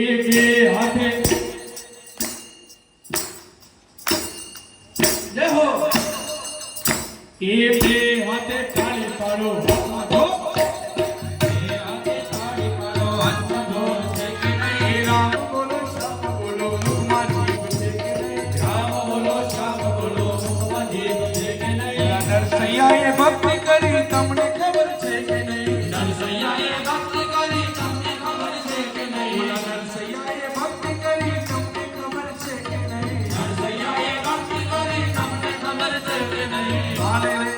બે હાથે જય હો એ બે હાથે તાળી પાડો ભક્તિ કરી તમને ખબર છે કે નહીં? નરસૈયાએ ભક્તિ કરી તમને ખબર છે કે નહીં? નરસૈયાએ ભક્તિ કરી તમને ખબર છે કે નહીં? નરસૈયાએ ભક્તિ કરી તમને ખબર છે કે નહીં? વાલે રે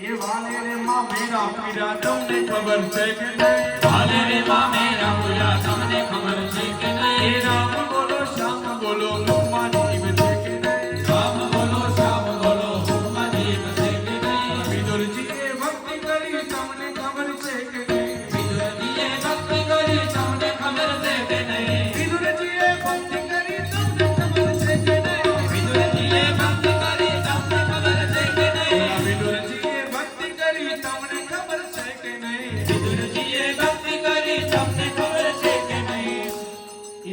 એ વાલે રે માં મેરા પીરા તમને ખબર છે કે નહીં? વાલે રે માં મેરા પૂજા તમને ખબર છે કે નહીં? એ રામ બોલો શ્યામ બોલો મુખમાં જીવ છે કે નહીં? રામ બોલો શ્યામ બોલો મુખમાં જીવ છે કે નહીં? વિદુરજીએ ભક્તિ કરી તમને ખબર છે કે નહીં? વિદુરજીએ ભક્તિ કરી તમને ખબર છે કે નહીં? વિદુરજીએ ભક્તિ કરી તમને ખબર છે કે નહીં? વિદુરજીએ ભક્તિ કરી તમને ખબર છે કે નહીં? વિદુરજીએ ભક્તિ કરી તમને ખબર છે કે નહીં? વિદુરજીએ ભક્તિ કરી તમને ખબર છે કે નહીં?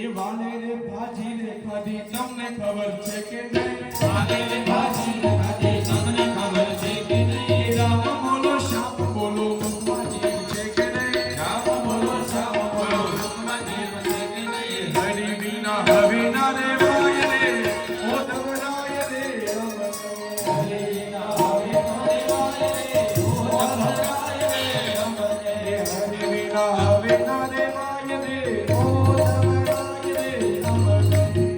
એ વાલે રે ભાજી રે ખાધી તમને ખબર છે કે નહીં? વાલે રે ભાજી ખાધી તમને ખબર છે કે નહીં? રામ બોલો શ્યામ બોલો મુખમાં જીવ છે કે નહીં? રામ બોલો શ્યામ બોલો મુખમાં જીવ છે કે નહીં? હરી વિના હવે ના રે વાય રે ઓ દવરાય રે હરે વિના હવે મારે વાય રે, ઓ દવરાય રે અમને. હરી વિના હવે ના રે વાય રે ઓ દવરાય રે અમને.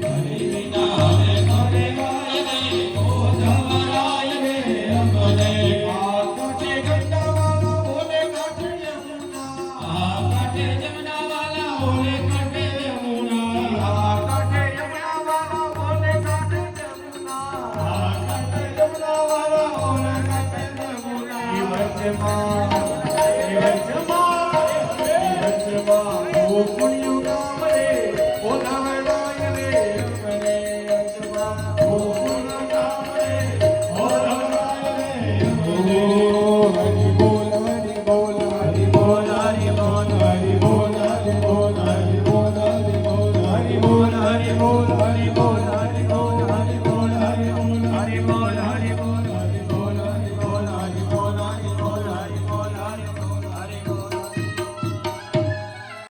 હરે વિના હવે મારે વાય રે, ઓ દવરાય રે અમને. આ કાંઠે ગંગાવાળા બોલે કાંઠે યમુના. આ કાંઠે જમનાવાલા ઓલે કાંઠે યમુના. આ કાંઠે યમુનાવાળા બોલે કાંઠે યમુના. આ કાંઠે જમનાવાલા ઓલે કાંઠે યમુના. વચ્ચેમાં